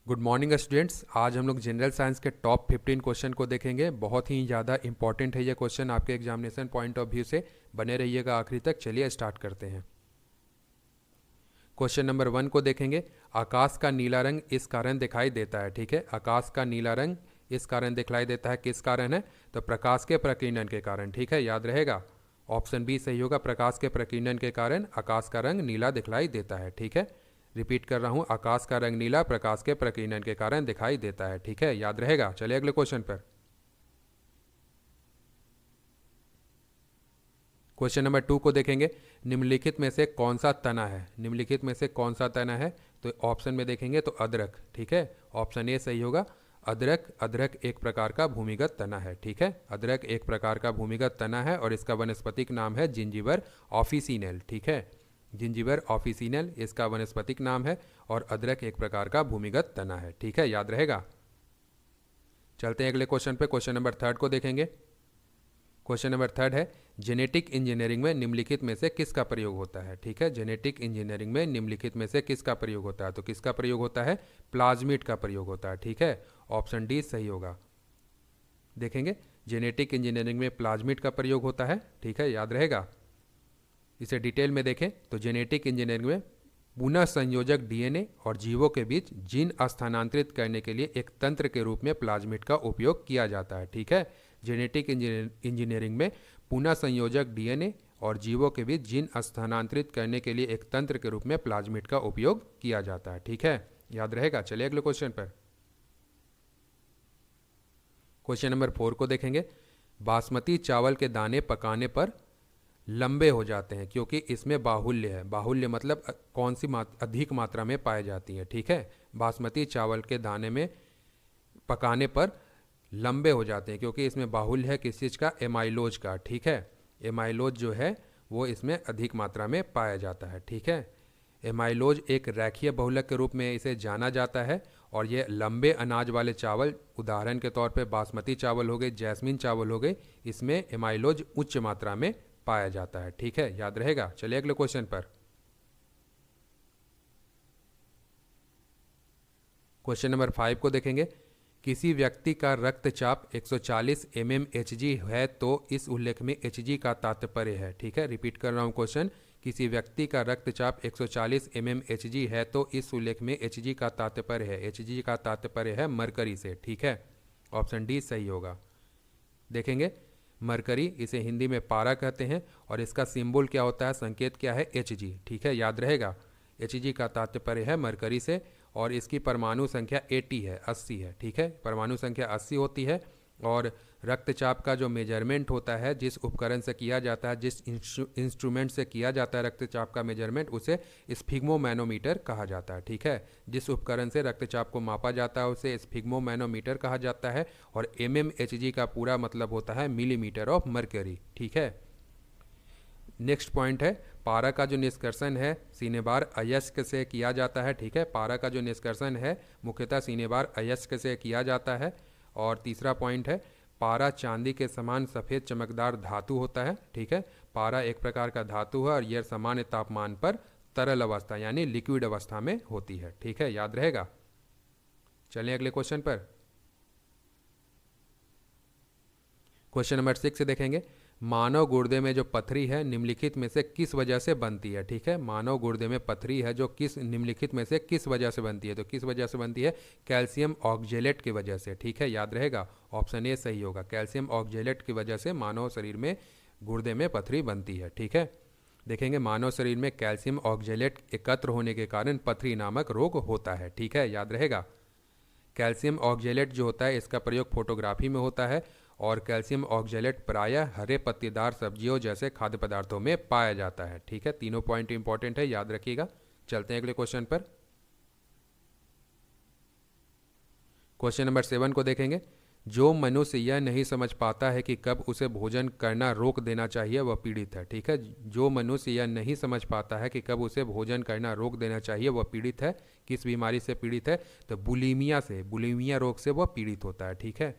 Good morning students. आज हम लोग जनरल साइंस के टॉप 15 क्वेश्चन को देखेंगे। बहुत ही ज़्यादा इंपॉर्टेंट है ये क्वेश्चन आपके एग्जामिनेशन पॉइंट ऑफ व्यू से। बने रहिएगा आखिरी तक। चलिए स्टार्ट करते हैं। क्वेश्चन नंबर 1 को देखेंगे। आकाश का नीला रंग इस कारण दिखाई देता है। ठीक है, आकाश का नीला रंग इस कारण दिखलाई देता है। किस कारण है? तो प्रकाश के प्रकीर्णन के कारण। ठीक है, याद रहेगा। ऑप्शन बी सही होगा। प्रकाश के प्रकीर्णन के कारण आकाश का रंग नीला दिखलाई देता है। ठीक है, रिपीट कर रहा हूं, आकाश का रंग नीला प्रकाश के प्रकीर्णन के कारण दिखाई देता है। ठीक है, याद रहेगा। चलिए अगले क्वेश्चन पर। क्वेश्चन नंबर 2 को देखेंगे। निम्नलिखित में से कौन सा तना है? निम्नलिखित में से कौन सा तना है? तो ऑप्शन में देखेंगे तो अदरक। ठीक है, ऑप्शन ए सही होगा। अदरक। अदरक एक प्रकार का भूमिगत तना है। ठीक है, अदरक एक प्रकार का भूमिगत तना है और इसका वनस्पतिक नाम है जिंजीबर ऑफिसिनल। ठीक है, जिंजीबर ऑफिसिनल इसका वनस्पतिक नाम है और अदरक एक प्रकार का भूमिगत तना है। ठीक है, याद रहेगा। चलते हैं अगले क्वेश्चन पे। क्वेश्चन नंबर 3 को देखेंगे। क्वेश्चन नंबर 3 है, जेनेटिक इंजीनियरिंग में निम्नलिखित में से किसका प्रयोग होता है? ठीक है, जेनेटिक इंजीनियरिंग में निम्नलिखित में से किसका प्रयोग होता है? तो किसका प्रयोग होता है? प्लाज्मिड का प्रयोग होता है। ठीक है, ऑप्शन डी सही होगा। देखेंगे, जेनेटिक इंजीनियरिंग में प्लाज्मिड का प्रयोग होता है। ठीक है, याद रहेगा। इसे डिटेल में देखें तो जेनेटिक इंजीनियरिंग में पुनः संयोजक डीएनए और जीवों के बीच जीन स्थानांतरित करने के लिए एक तंत्र के रूप में प्लाज्मिड का उपयोग किया जाता है। ठीक है, जेनेटिक इंजीनियरिंग में पुनः संयोजक डीएनए और जीवों के बीच जीन स्थानांतरित करने के लिए एक तंत्र के रूप में प्लाज्मिड का उपयोग किया जाता है। ठीक है, याद रहेगा। चलिए अगले क्वेश्चन पर। क्वेश्चन नंबर 4 को देखेंगे। बासमती चावल के दाने पकाने पर लंबे हो जाते हैं क्योंकि इसमें बाहुल्य है। बाहुल्य मतलब कौन सी अधिक मात्रा में पाई जाती है। ठीक है, बासमती चावल के दाने में पकाने पर लंबे हो जाते हैं क्योंकि इसमें बाहुल्य है। किस चीज़ का? एमाइलोज का। ठीक है, एमाइलोज जो है वो इसमें अधिक मात्रा में पाया जाता है। ठीक है, एमाइलोज एक रेखीय बहुलक के रूप में इसे जाना जाता है और ये लंबे अनाज वाले चावल, उदाहरण के तौर पे बासमती चावल हो गए, जैस्मिन चावल हो गए, इसमें एमाइलोज उच्च मात्रा में पाया जाता है। ठीक है, याद रहेगा। चलिए अगले क्वेश्चन पर। क्वेश्चन नंबर 5 को देखेंगे। किसी व्यक्ति का रक्तचाप 140 mmHg है तो इस उल्लेख में Hg का तात्पर्य है। ठीक है, रिपीट कर रहा हूं क्वेश्चन। किसी व्यक्ति का रक्तचाप 140 mmHg है तो इस उल्लेख में Hg का तात्पर्य है। Hg का तात्पर्य है मरकरी से। ठीक है, ऑप्शन डी सही होगा। देखेंगे, मरकरी इसे हिंदी में पारा कहते हैं और इसका सिंबल क्या होता है? संकेत क्या है? Hg। ठीक है, याद रहेगा। Hg का तात्पर्य है मरकरी से और इसकी परमाणु संख्या 80 है, 80 है। ठीक है, परमाणु संख्या 80 होती है और रक्तचाप का जो मेजरमेंट होता है, जिस उपकरण से किया जाता है, जिस इंस्ट्रूमेंट से किया जाता है रक्तचाप का मेजरमेंट, उसे स्फिग्मोमैनोमीटर कहा जाता है। ठीक है, जिस उपकरण से रक्तचाप को मापा जाता है उसे स्फिग्मोमैनोमीटर कहा जाता है और mmHg का पूरा मतलब होता है मिलीमीटर ऑफ मरकरी। ठीक है, नेक्स्ट पॉइंट है, पारा का जो निष्कर्षण है सीनेबार अयस्क से किया जाता है। ठीक है, पारा का जो निष्कर्षण है मुख्यतः सीनेबार अयस्क से किया जाता है। और तीसरा पॉइंट है, पारा चांदी के समान सफ़ेद चमकदार धातु होता है। ठीक है, पारा एक प्रकार का धातु है और यह सामान्य तापमान पर तरल अवस्था यानी लिक्विड अवस्था में होती है। ठीक है, याद रहेगा। चलें अगले क्वेश्चन पर। क्वेश्चन नंबर 6 से देखेंगे। मानव गुर्दे में जो पथरी है निम्नलिखित में से किस वजह से बनती है? ठीक है, मानव गुर्दे में पथरी है जो किस निम्नलिखित में से किस वजह से बनती है? तो किस वजह से बनती है? कैल्शियम ऑक्जेलेट की वजह से। ठीक है, याद रहेगा। ऑप्शन ए सही होगा। कैल्शियम ऑक्जेलेट की वजह से मानव शरीर में गुर्दे में पथरी बनती है। ठीक है, देखेंगे, मानव शरीर में कैल्शियम ऑक्जेलेट एकत्र होने के कारण पथरी नामक रोग होता है। ठीक है, याद रहेगा। कैल्शियम ऑक्जेलेट जो होता है इसका प्रयोग फोटोग्राफी में होता है और कैल्शियम ऑक्जेलेट प्रायः हरे पत्तेदार सब्जियों जैसे खाद्य पदार्थों में पाया जाता है। ठीक है, तीनों पॉइंट इंपॉर्टेंट है, याद रखिएगा। चलते हैं अगले क्वेश्चन पर। क्वेश्चन नंबर 7 को देखेंगे। जो मनुष्य यह नहीं समझ पाता है कि कब उसे भोजन करना रोक देना चाहिए वह पीड़ित है। ठीक है, जो मनुष्य यह नहीं समझ पाता है कि कब उसे भोजन करना रोक देना चाहिए वह पीड़ित है। किस बीमारी से पीड़ित है? तो बुलीमिया से, बुलीमिया रोग से वह पीड़ित होता है। ठीक है,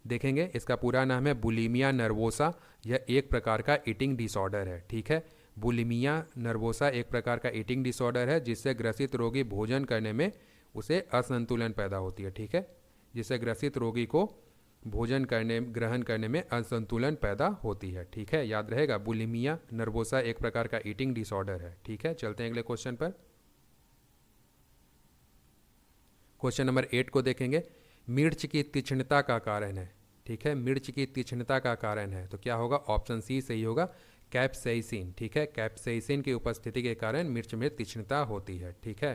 देखेंगे, इसका पूरा नाम है बुलीमिया नर्वोसा। यह एक प्रकार का ईटिंग डिसऑर्डर है। ठीक है, बुलिमिया नर्वोसा एक प्रकार का ईटिंग डिसऑर्डर है जिससे ग्रसित रोगी भोजन करने में उसे असंतुलन पैदा होती है। ठीक है, जिससे ग्रसित रोगी को भोजन ग्रहण करने में असंतुलन पैदा होती है। ठीक है, याद रहेगा, बुलिमिया नर्वोसा एक प्रकार का ईटिंग डिसऑर्डर है। ठीक है, चलते हैं अगले क्वेश्चन पर। क्वेश्चन नंबर 8 को देखेंगे। मिर्च की तीक्ष्णता का कारण है। ठीक है, मिर्च की तीक्ष्णता का कारण है तो क्या होगा? ऑप्शन सी सही होगा, कैप्साइसिन। ठीक है, कैप्साइसिन की उपस्थिति के कारण मिर्च में तीक्ष्णता होती है। ठीक है,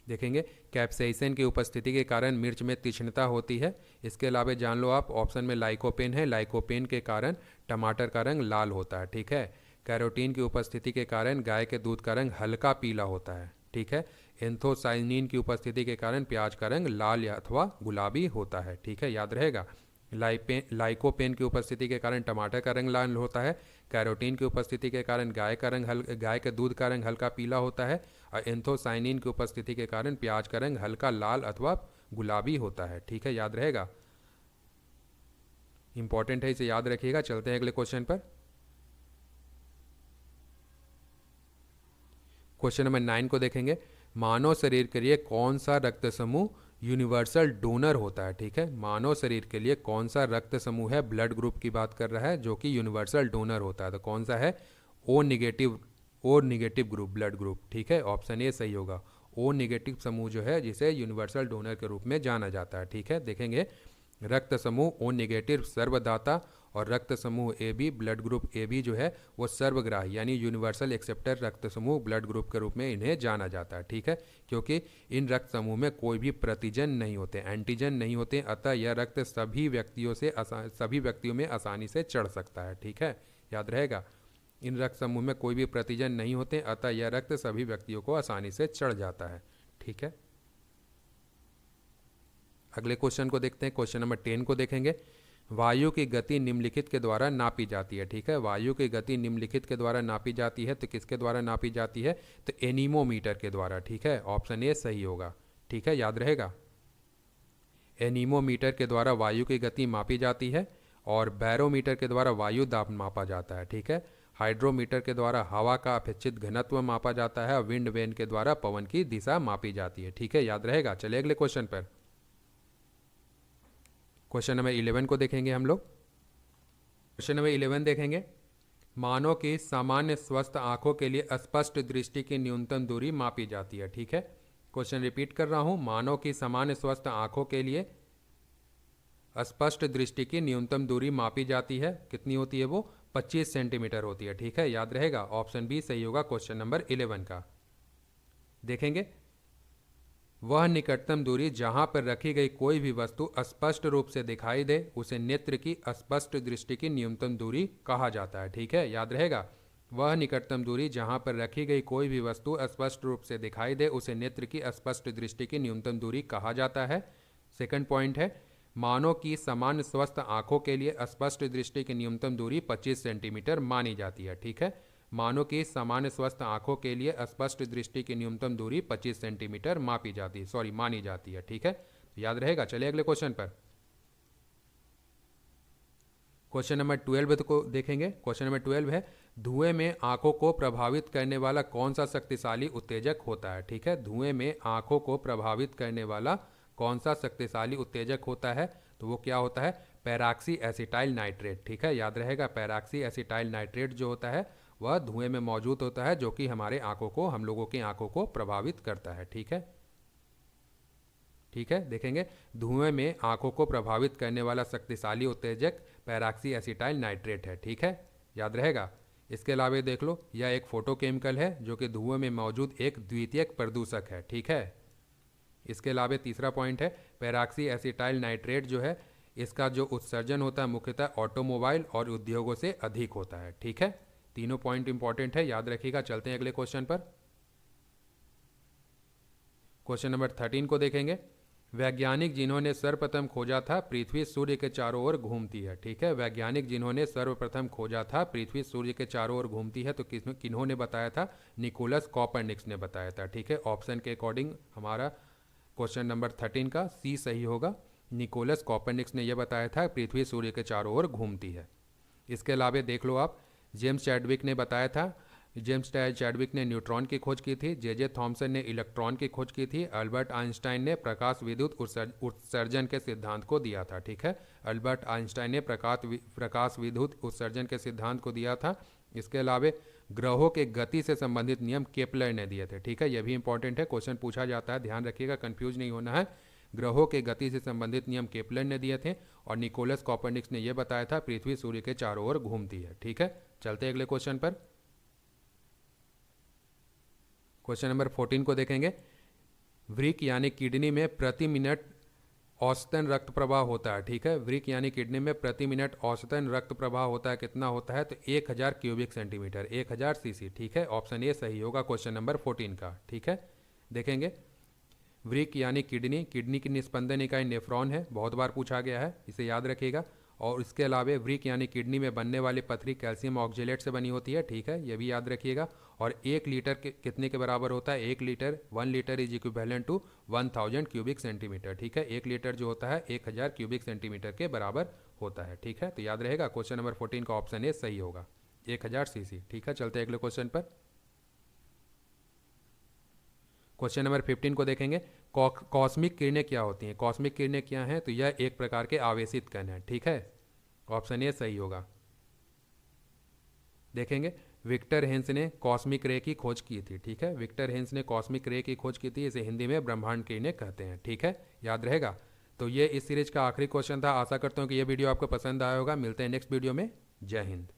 देखेंगे कैप्साइसिन की उपस्थिति के कारण मिर्च में तीक्ष्णता होती है। इसके अलावा जान लो आप, ऑप्शन में लाइकोपेन है, लाइकोपेन के कारण टमाटर का रंग लाल होता है। ठीक है, कैरोटीन की उपस्थिति के कारण गाय के दूध का रंग हल्का पीला होता है। ठीक है, एंथोसाइनिन की उपस्थिति के कारण प्याज का रंग लाल अथवा गुलाबी होता है। ठीक है, याद रहेगा, लाइकोपेन की उपस्थिति के कारण टमाटर का रंग लाल होता है, कैरोटीन की उपस्थिति के कारण गाय के दूध का रंग हल्का पीला होता है, और एंथोसाइनिन की उपस्थिति के कारण प्याज का रंग हल्का लाल अथवा गुलाबी होता है। ठीक है, याद रहेगा, इंपॉर्टेंट है, इसे याद रखिएगा। चलते हैं अगले क्वेश्चन पर। क्वेश्चन नंबर 9 को देखेंगे। मानव शरीर के लिए कौन सा रक्त समूह यूनिवर्सल डोनर होता है? ठीक है, मानव शरीर के लिए कौन सा रक्त समूह है, ब्लड ग्रुप की बात कर रहा है, जो कि यूनिवर्सल डोनर होता है, तो कौन सा है? O negative group, blood group. ठीक है, ऑप्शन ए सही होगा। ओ निगेटिव समूह जो है जिसे यूनिवर्सल डोनर के रूप में जाना जाता है। ठीक है, देखेंगे रक्त समूह ओ निगेटिव सर्वदाता और रक्त समूह A B, blood group A B जो है वो सर्वग्राही यानी यूनिवर्सल एक्सेप्टर रक्त समूह ब्लड ग्रुप के रूप में इन्हें जाना जाता है। ठीक है, क्योंकि इन रक्त समूह में कोई भी प्रतिजन नहीं होते, एंटीजन नहीं होते, अतः यह रक्त सभी व्यक्तियों में आसानी से चढ़ सकता है। ठीक है, याद रहेगा, इन रक्त समूह में कोई भी प्रतिजन नहीं होते, अतः यह रक्त सभी व्यक्तियों को आसानी से चढ़ जाता है। ठीक है, अगले क्वेश्चन को देखते हैं। क्वेश्चन नंबर 10 को देखेंगे। वायु की गति निम्नलिखित के द्वारा नापी जाती है। ठीक है, वायु की गति निम्नलिखित के द्वारा नापी जाती है तो किसके द्वारा नापी जाती है? तो एनीमोमीटर के द्वारा। ठीक है, ऑप्शन ए सही होगा। ठीक है, याद रहेगा, एनीमोमीटर के द्वारा वायु की गति मापी जाती है और बैरोमीटर के द्वारा वायु दाब मापा जाता है। ठीक है, हाइड्रोमीटर के द्वारा हवा का अपेक्षित घनत्व मापा जाता है और विंड वेन के द्वारा पवन की दिशा मापी जाती है। ठीक है, याद रहेगा। चलिए अगले क्वेश्चन पर। क्वेश्चन नंबर 11 को देखेंगे हम लोग। क्वेश्चन नंबर 11 देखेंगे। मानव की सामान्य स्वस्थ आंखों के लिए स्पष्ट दृष्टि की न्यूनतम दूरी मापी जाती है। ठीक है, क्वेश्चन रिपीट कर रहा हूं, मानव की सामान्य स्वस्थ आंखों के लिए स्पष्ट दृष्टि की न्यूनतम दूरी मापी जाती है। कितनी होती है वो? 25 सेंटीमीटर होती है। ठीक है, याद रहेगा, ऑप्शन बी सही होगा क्वेश्चन नंबर 11 का। देखेंगे वह निकटतम दूरी जहां पर रखी गई कोई भी वस्तु स्पष्ट रूप से दिखाई दे उसे नेत्र की स्पष्ट दृष्टि की न्यूनतम दूरी कहा जाता है। ठीक है, याद रहेगा, वह निकटतम दूरी जहां पर रखी गई कोई भी वस्तु स्पष्ट रूप से दिखाई दे उसे नेत्र की स्पष्ट दृष्टि की न्यूनतम दूरी कहा जाता है। सेकंड पॉइंट है, मानव की सामान्य स्वस्थ आंखों के लिए स्पष्ट दृष्टि की न्यूनतम दूरी 25 सेंटीमीटर मानी जाती है। ठीक है, मानव की सामान्य स्वस्थ आंखों के लिए स्पष्ट दृष्टि की न्यूनतम दूरी 25 सेंटीमीटर मानी जाती है। ठीक है, तो याद रहेगा। चलिए अगले क्वेश्चन पर। क्वेश्चन नंबर 12 को देखेंगे। क्वेश्चन नंबर 12 है, धुएं में आंखों को प्रभावित करने वाला कौन सा शक्तिशाली उत्तेजक होता है? ठीक है, धुएं में आंखों को प्रभावित करने वाला कौन सा शक्तिशाली उत्तेजक होता है? तो वो क्या होता है? पैराक्सी एसिटाइल नाइट्रेट। ठीक है, याद रहेगा, पैराक्सी एसिटाइल नाइट्रेट जो होता है वह धुएं में मौजूद होता है, जो कि हम लोगों की आंखों को प्रभावित करता है। ठीक है, ठीक है, देखेंगे धुएं में आंखों को प्रभावित करने वाला शक्तिशाली उत्तेजक पैराक्सी एसिटाइल नाइट्रेट है। ठीक है, याद रहेगा। इसके अलावा देख लो, यह एक फोटोकेमिकल है जो कि धुएं में मौजूद एक द्वितीयक प्रदूषक है। ठीक है, इसके अलावा तीसरा पॉइंट है, पैराक्सी एसिटाइल नाइट्रेट जो है इसका जो उत्सर्जन होता है मुख्यतः ऑटोमोबाइल और उद्योगों से अधिक होता है। ठीक है, तीनों पॉइंट इंपॉर्टेंट है, याद रखिएगा। चलते हैं अगले क्वेश्चन पर। क्वेश्चन नंबर 13 को देखेंगे। वैज्ञानिक जिन्होंने सर्वप्रथम खोजा था पृथ्वी सूर्य के चारों ओर घूमती है। ठीक है, वैज्ञानिक जिन्होंने सर्वप्रथम खोजा था पृथ्वी सूर्य के चारों ओर घूमती है, तो किन्होंने बताया था? निकोलस कॉपरनिकस ने बताया था। ठीक है, ऑप्शन के अकॉर्डिंग हमारा क्वेश्चन नंबर 13 का सी सही होगा। निकोलस कॉपरनिकस ने यह बताया था पृथ्वी सूर्य के चारों ओर घूमती है। इसके अलावा देख लो आप, जेम्स चैडविक ने बताया था। जेम्स चैडविक ने न्यूट्रॉन की खोज की थी। जे थॉमसन ने इलेक्ट्रॉन की खोज की थी। अल्बर्ट आइंस्टाइन ने प्रकाश विद्युत उत्सर्जन के सिद्धांत को दिया था। ठीक है, अल्बर्ट आइंस्टाइन ने प्रकाश विद्युत उत्सर्जन के सिद्धांत को दिया था। इसके अलावा ग्रहों के गति से संबंधित नियम केपलर ने दिए थे। ठीक है, यह भी इंपॉर्टेंट है, क्वेश्चन पूछा जाता है, ध्यान रखिएगा, कंफ्यूज नहीं होना है। ग्रहों के गति से संबंधित नियम केपलर ने दिए थे और निकोलस कॉपरनिकस ने यह बताया था पृथ्वी सूर्य के चारों ओर घूमती है। ठीक है, चलते अगले क्वेश्चन पर। क्वेश्चन नंबर 14 को देखेंगे। वृक्क यानी किडनी में प्रति मिनट औसतन रक्त प्रवाह होता है। ठीक है, वृक्क यानी किडनी में प्रति मिनट औसतन रक्त प्रवाह होता है, कितना होता है? तो 1000 क्यूबिक सेंटीमीटर, 1000 सीसी। ठीक है, ऑप्शन ए सही होगा क्वेश्चन नंबर 14 का। ठीक है, देखेंगे। वृक्क यानी किडनी, किडनी की निस्पंदन इकाई नेफ्रॉन है, बहुत बार पूछा गया है, इसे याद रखिएगा। और इसके अलावा वृक्क यानी किडनी में बनने वाली पथरी कैल्शियम ऑक्जेलेट से बनी होती है। ठीक है, यह भी याद रखिएगा। और 1 लीटर कितने के बराबर होता है? 1 litre 1 litre is equivalent to 1000 cubic centimetre. ठीक है, 1 लीटर जो होता है 1000 क्यूबिक सेंटीमीटर के बराबर होता है। ठीक है, तो याद रहेगा क्वेश्चन नंबर 14 का ऑप्शन ए सही होगा, 1000 सीसी। ठीक है, चलते अगले क्वेश्चन पर। क्वेश्चन नंबर 15 को देखेंगे। कॉस्मिक किरणें क्या होती हैं? कॉस्मिक किरणें क्या हैं? तो यह एक प्रकार के आवेशित कण हैं। ठीक है, ऑप्शन ए सही होगा। देखेंगे, विक्टर हेंस ने कॉस्मिक रे की खोज की थी। ठीक है, विक्टर हेंस ने कॉस्मिक रे की खोज की थी, इसे हिंदी में ब्रह्मांड किरणें कहते हैं। ठीक है, याद रहेगा। तो ये इस सीरीज का आखिरी क्वेश्चन था। आशा करता हूँ कि ये वीडियो आपको पसंद आया होगा। मिलते हैं नेक्स्ट वीडियो में। जय हिंद।